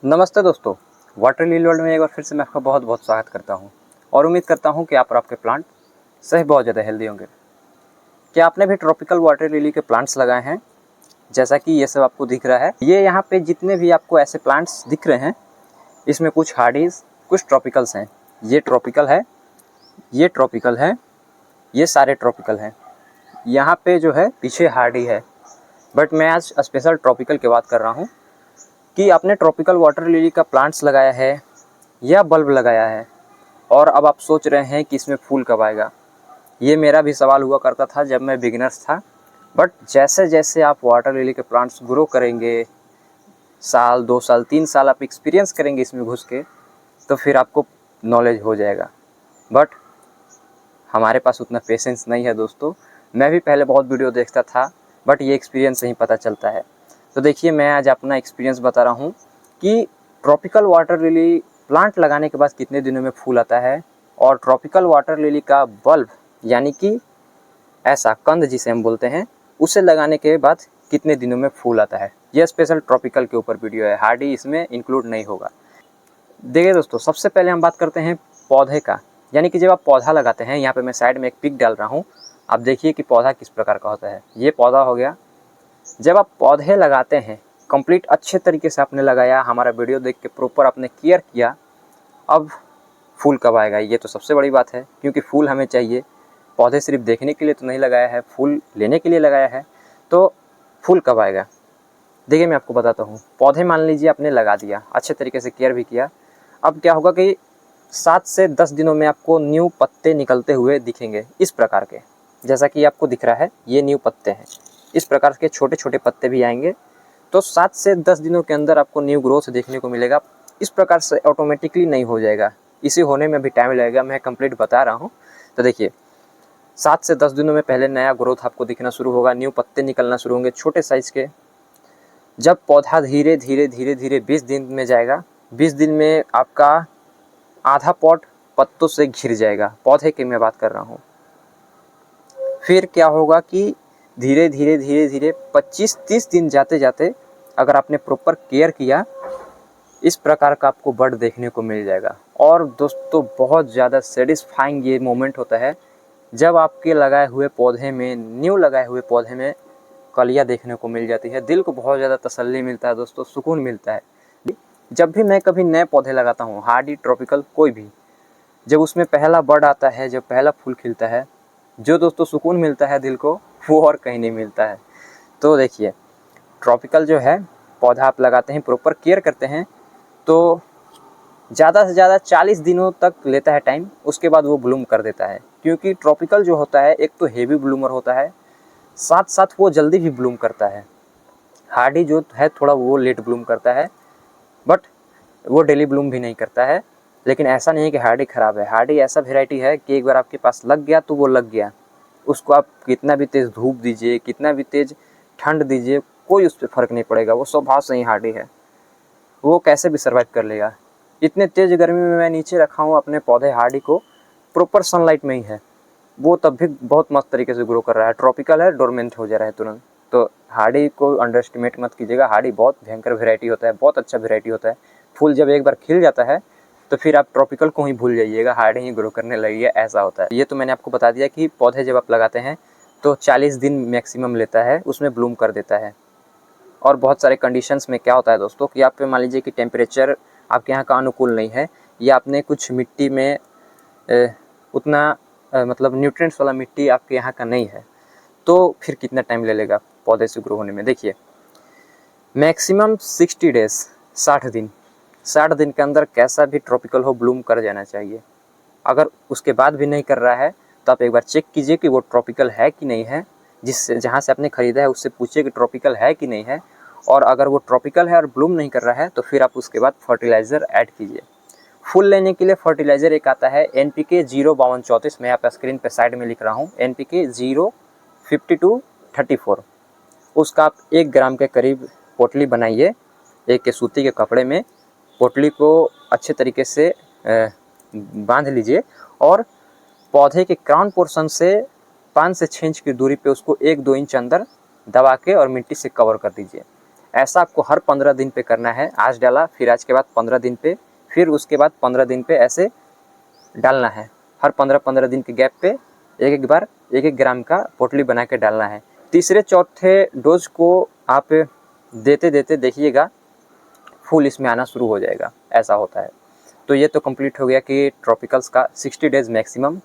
नमस्ते दोस्तों, water lily world में एक बार फिर से मैं आपका बहुत बहुत स्वागत करता हूं और उम्मीद करता हूं कि आप और आपके प्लांट सही बहुत ज़्यादा हेल्दी होंगे। क्या आपने भी ट्रॉपिकल वाटर लिली के प्लांट्स लगाए हैं? जैसा कि ये सब आपको दिख रहा है, ये यहाँ पे जितने भी आपको ऐसे प्लांट्स दिख रहे हैं, इसमें कुछ हार्डीज़, कुछ ट्रॉपिकल्स हैं। ये ट्रॉपिकल है, ये ट्रॉपिकल है, ये सारे ट्रॉपिकल हैं। यहाँ पे जो है पीछे हार्डी है, बट मैं आज स्पेशल ट्रॉपिकल की बात कर रहा हूँ कि आपने ट्रॉपिकल वाटर लिली का प्लांट्स लगाया है या बल्ब लगाया है और अब आप सोच रहे हैं कि इसमें फूल कब आएगा। ये मेरा भी सवाल हुआ करता था जब मैं बिगिनर्स था, बट जैसे जैसे आप वाटर लिली के प्लांट्स ग्रो करेंगे, साल 2 साल 3 साल आप एक्सपीरियंस करेंगे इसमें घुस के, तो फिर आपको नॉलेज हो जाएगा। बट हमारे पास उतना पेशेंस नहीं है दोस्तों। मैं भी पहले बहुत वीडियो देखता था, बट ये एक्सपीरियंस से ही पता चलता है। तो देखिए, मैं आज अपना एक्सपीरियंस बता रहा हूँ कि ट्रॉपिकल वाटर लिली प्लांट लगाने के बाद कितने दिनों में फूल आता है और ट्रॉपिकल वाटर लिली का बल्ब यानी कि ऐसा कंद जिसे हम बोलते हैं, उसे लगाने के बाद कितने दिनों में फूल आता है। यह स्पेशल ट्रॉपिकल के ऊपर वीडियो है, हार्डी इसमें इंक्लूड नहीं होगा। देखिए दोस्तों, सबसे पहले हम बात करते हैं पौधे का, यानी कि जब आप पौधा लगाते हैं, यहाँ पे मैं साइड में एक पिक डाल रहा हूँ, आप देखिए कि पौधा किस प्रकार का होता है। ये पौधा हो गया। जब आप पौधे लगाते हैं, कंप्लीट अच्छे तरीके से आपने लगाया, हमारा वीडियो देख के प्रॉपर आपने केयर किया, अब फूल कब आएगा, ये तो सबसे बड़ी बात है, क्योंकि फूल हमें चाहिए। पौधे सिर्फ देखने के लिए तो नहीं लगाया है, फूल लेने के लिए लगाया है। तो फूल कब आएगा, देखिए मैं आपको बताता हूँ। पौधे मान लीजिए आपने लगा दिया, अच्छे तरीके से केयर भी किया। अब क्या होगा कि 7 से 10 दिनों में आपको न्यू पत्ते निकलते हुए दिखेंगे, इस प्रकार के, जैसा कि आपको दिख रहा है। ये न्यू पत्ते हैं, इस प्रकार के छोटे छोटे पत्ते भी आएंगे। तो 7 से 10 दिनों के अंदर आपको न्यू ग्रोथ देखने को मिलेगा। इस प्रकार से ऑटोमेटिकली नहीं हो जाएगा, इसे होने में भी टाइम लगेगा, मैं कंप्लीट बता रहा हूँ। तो देखिए, 7 से 10 दिनों में पहले नया ग्रोथ आपको दिखना शुरू होगा, न्यू पत्ते निकलना शुरू होंगे छोटे साइज़ के। जब पौधा धीरे धीरे धीरे धीरे 20 दिन में जाएगा, 20 दिन में आपका आधा पॉट पत्तों से घिर जाएगा, पौधे की मैं बात कर रहा हूँ। फिर क्या होगा कि धीरे धीरे धीरे धीरे 25-30 दिन जाते जाते अगर आपने प्रॉपर केयर किया, इस प्रकार का आपको बड देखने को मिल जाएगा। और दोस्तों, बहुत ज़्यादा सेटिस्फाइंग ये मोमेंट होता है जब आपके लगाए हुए पौधे में, न्यू लगाए हुए पौधे में कलियाँ देखने को मिल जाती है। दिल को बहुत ज़्यादा तसल्ली मिलता है दोस्तों, सुकून मिलता है। जब भी मैं कभी नए पौधे लगाता हूँ, हार्डी, ट्रॉपिकल, कोई भी, जब उसमें पहला बड आता है, जब पहला फूल खिलता है, जो दोस्तों सुकून मिलता है दिल को, वो और कहीं नहीं मिलता है। तो देखिए, ट्रॉपिकल जो है पौधा आप लगाते हैं, प्रॉपर केयर करते हैं, तो ज़्यादा से ज़्यादा 40 दिनों तक लेता है टाइम, उसके बाद वो ब्लूम कर देता है। क्योंकि ट्रॉपिकल जो होता है, एक तो हेवी ब्लूमर होता है, साथ साथ वो जल्दी भी ब्लूम करता है। हार्डी जो है थोड़ा वो लेट ब्लूम करता है, बट वो डेली ब्लूम भी नहीं करता है। लेकिन ऐसा नहीं है कि हार्डी ख़राब है। हार्डी ऐसा वेराइटी है कि एक बार आपके पास लग गया तो वो लग गया। उसको आप कितना भी तेज़ धूप दीजिए, कितना भी तेज़ ठंड दीजिए, कोई उस पर फ़र्क नहीं पड़ेगा। वो स्वभाव से ही हार्डी है, वो कैसे भी सर्वाइव कर लेगा। इतने तेज़ गर्मी में मैं नीचे रखा हूँ अपने पौधे हार्डी को, प्रॉपर सनलाइट में ही है, वो तब भी बहुत मस्त तरीके से ग्रो कर रहा है। ट्रॉपिकल है, डोरमेंट हो जा रहा है तुरंत। तो हार्डी को अंडर एस्टिमेट मत कीजिएगा, हार्डी बहुत भयंकर वेराइटी होता है, बहुत अच्छा वेराइटी होता है। फूल जब एक बार खिल जाता है तो फिर आप ट्रॉपिकल को ही भूल जाइएगा, हार्डी ही ग्रो करने लगेगा, ऐसा होता है। ये तो मैंने आपको बता दिया कि पौधे जब आप लगाते हैं तो 40 दिन मैक्सिमम लेता है, उसमें ब्लूम कर देता है। और बहुत सारे कंडीशंस में क्या होता है दोस्तों कि आप मान लीजिए कि टेम्परेचर आपके यहाँ का अनुकूल नहीं है, या आपने कुछ मिट्टी में उतना मतलब न्यूट्रिएंट्स वाला मिट्टी आपके यहाँ का नहीं है, तो फिर कितना टाइम ले लेगा पौधे से ग्रो होने में। देखिए, मैक्सिमम 60 डेज, 60 दिन के अंदर कैसा भी ट्रॉपिकल हो ब्लूम कर जाना चाहिए। अगर उसके बाद भी नहीं कर रहा है तो आप एक बार चेक कीजिए कि वो ट्रॉपिकल है कि नहीं है। जिससे जहाँ से आपने ख़रीदा है उससे पूछिए कि ट्रॉपिकल है कि नहीं है। और अगर वो ट्रॉपिकल है और ब्लूम नहीं कर रहा है तो फिर आप उसके बाद फर्टिलाइज़र ऐड कीजिए। फुल लेने के लिए फर्टिलाइज़र एक आता है NPK 05234, मैं यहाँ पर स्क्रीन पे साइड में लिख रहा हूँ, NPK 05234। उसका आप 1 ग्राम के करीब पोटली बनाइए, एक के सूती के कपड़े में पोटली को अच्छे तरीके से बांध लीजिए और पौधे के क्राउन पोर्शन से 5 से 6 इंच की दूरी पे उसको 1-2 इंच अंदर दबा के और मिट्टी से कवर कर दीजिए। ऐसा आपको हर 15 दिन पे करना है। आज डाला, फिर आज के बाद 15 दिन पे, फिर उसके बाद 15 दिन पे ऐसे डालना है। हर 15-15 दिन के गैप पे एक एक बार 1-1 ग्राम का पोटली बना के डालना है। तीसरे चौथे डोज को आप देते देते देखिएगा फूल इसमें आना शुरू हो जाएगा, ऐसा होता है। तो ये तो कंप्लीट हो गया कि ट्रॉपिकल्स का 60 डेज मैक्सिमम,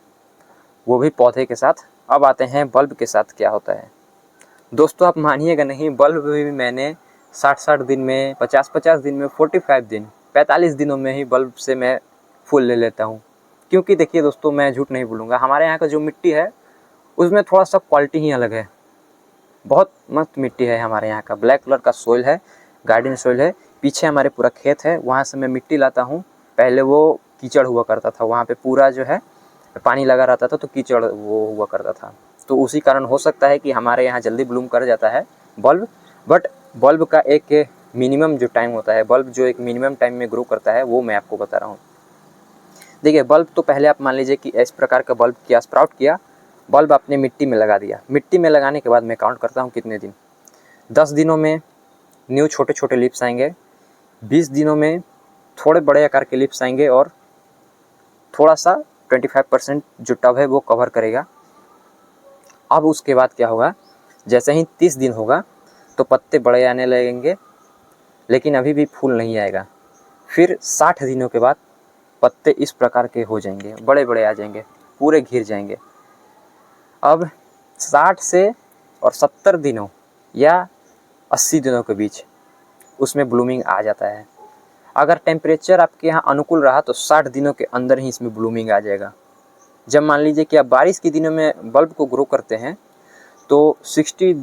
वो भी पौधे के साथ। अब आते हैं बल्ब के साथ क्या होता है। दोस्तों आप मानिएगा नहीं, बल्ब भी मैंने 60-60 दिन में, 50-50 दिन में, 45 दिन, 45 दिनों में ही बल्ब से मैं फूल ले लेता हूँ। क्योंकि देखिए दोस्तों, मैं झूठ नहीं बोलूँगा, हमारे यहाँ का जो मिट्टी है उसमें थोड़ा सा क्वालिटी ही अलग है। बहुत मस्त मिट्टी है हमारे यहाँ का, ब्लैक कलर का सोइल है, गार्डन सोइल है। पीछे हमारे पूरा खेत है, वहाँ से मैं मिट्टी लाता हूँ। पहले वो कीचड़ हुआ करता था, वहाँ पे पूरा जो है पानी लगा रहता था, तो कीचड़ वो हुआ करता था। तो उसी कारण हो सकता है कि हमारे यहाँ जल्दी ब्लूम कर जाता है बल्ब। बट बल्ब का एक मिनिमम जो टाइम होता है, बल्ब जो एक मिनिमम टाइम में ग्रो करता है, वो मैं आपको बता रहा हूँ। देखिए बल्ब तो पहले आप मान लीजिए कि इस प्रकार का बल्ब किया, स्प्राउट किया, बल्ब आपने मिट्टी में लगा दिया। मिट्टी में लगाने के बाद मैं काउंट करता हूँ कितने दिन। 10 दिनों में न्यू छोटे छोटे लिप्स आएंगे, 20 दिनों में थोड़े बड़े आकार के लिप्स आएंगे, और थोड़ा सा 25% जो टब है वो कवर करेगा। अब उसके बाद क्या होगा, जैसे ही 30 दिन होगा तो पत्ते बड़े आने लगेंगे, लेकिन अभी भी फूल नहीं आएगा। फिर 60 दिनों के बाद पत्ते इस प्रकार के हो जाएंगे, बड़े बड़े आ जाएंगे, पूरे घिर जाएंगे। अब 60 से और 70 दिनों या 80 दिनों के बीच उसमें ब्लूमिंग आ जाता है। अगर टेम्परेचर आपके यहाँ अनुकूल रहा तो 60 दिनों के अंदर ही इसमें ब्लूमिंग आ जाएगा। जब मान लीजिए कि आप बारिश के दिनों में बल्ब को ग्रो करते हैं तो 60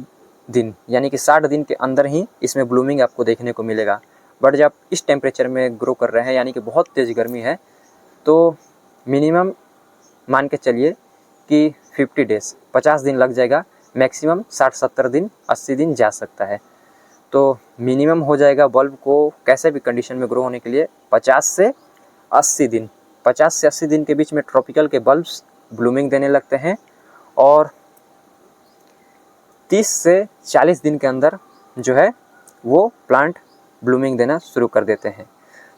दिन यानी कि 60 दिन के अंदर ही इसमें ब्लूमिंग आपको देखने को मिलेगा। बट जब इस टेम्परेचर में ग्रो कर रहे हैं, यानी कि बहुत तेज़ गर्मी है, तो मिनिमम मान के चलिए कि 50 डेज़ 50 दिन लग जाएगा, मैक्सिमम 60-70 दिन 80 दिन जा सकता है। तो मिनिमम हो जाएगा बल्ब को कैसे भी कंडीशन में ग्रो होने के लिए 50 से 80 दिन। 50 से 80 दिन के बीच में ट्रॉपिकल के बल्ब्स ब्लूमिंग देने लगते हैं, और 30 से 40 दिन के अंदर जो है वो प्लांट ब्लूमिंग देना शुरू कर देते हैं।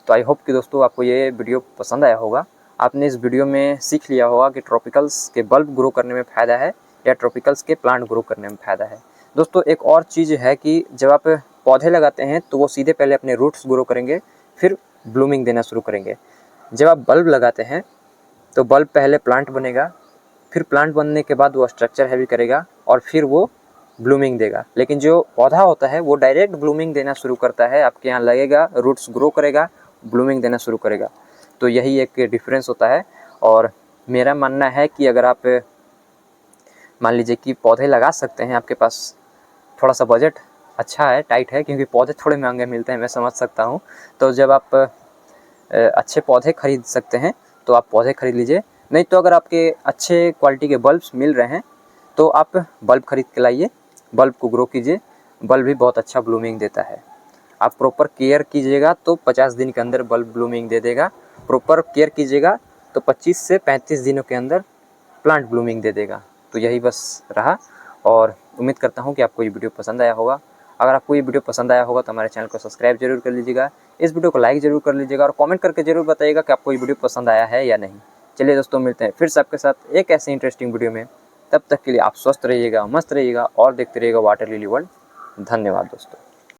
तो आई होप कि दोस्तों आपको ये वीडियो पसंद आया होगा। आपने इस वीडियो में सीख लिया होगा कि ट्रॉपिकल्स के बल्ब ग्रो करने में फ़ायदा है या ट्रॉपिकल्स के प्लांट ग्रो करने में फ़ायदा है। दोस्तों एक और चीज़ है कि जब आप पौधे लगाते हैं तो वो सीधे पहले अपने रूट्स ग्रो करेंगे, फिर ब्लूमिंग देना शुरू करेंगे। जब आप बल्ब लगाते हैं तो बल्ब पहले प्लांट बनेगा, फिर प्लांट बनने के बाद वो स्ट्रक्चर हैवी करेगा और फिर वो ब्लूमिंग देगा। लेकिन जो पौधा होता है वो डायरेक्ट ब्लूमिंग देना शुरू करता है, आपके यहाँ लगेगा, रूट्स ग्रो करेगा, ब्लूमिंग देना शुरू करेगा। तो यही एक डिफरेंस होता है। और मेरा मानना है कि अगर आप मान लीजिए कि पौधे लगा सकते हैं, आपके पास थोड़ा सा बजट अच्छा है, टाइट है, क्योंकि पौधे थोड़े महंगे मिलते हैं, मैं समझ सकता हूँ। तो जब आप अच्छे पौधे खरीद सकते हैं तो आप पौधे खरीद लीजिए। नहीं तो अगर आपके अच्छे क्वालिटी के बल्ब्स मिल रहे हैं तो आप बल्ब खरीद के लाइए, बल्ब को ग्रो कीजिए। बल्ब भी बहुत अच्छा ब्लूमिंग देता है। आप प्रॉपर केयर कीजिएगा तो 50 दिन के अंदर बल्ब ब्लूमिंग दे देगा। प्रॉपर केयर कीजिएगा तो 25 से 35 दिनों के अंदर प्लांट ब्लूमिंग दे देगा। तो यही बस रहा, और उम्मीद करता हूँ कि आपको ये वीडियो पसंद आया होगा। अगर आपको ये वीडियो पसंद आया होगा तो हमारे चैनल को सब्सक्राइब जरूर कर लीजिएगा, इस वीडियो को लाइक ज़रूर कर लीजिएगा, और कमेंट करके ज़रूर बताइएगा कि आपको ये वीडियो पसंद आया है या नहीं। चलिए दोस्तों, मिलते हैं फिर से आपके साथ एक ऐसे इंटरेस्टिंग वीडियो में। तब तक के लिए आप स्वस्थ रहिएगा, मस्त रहिएगा और देखते रहिएगा वाटर लिली वर्ल्ड। धन्यवाद दोस्तों।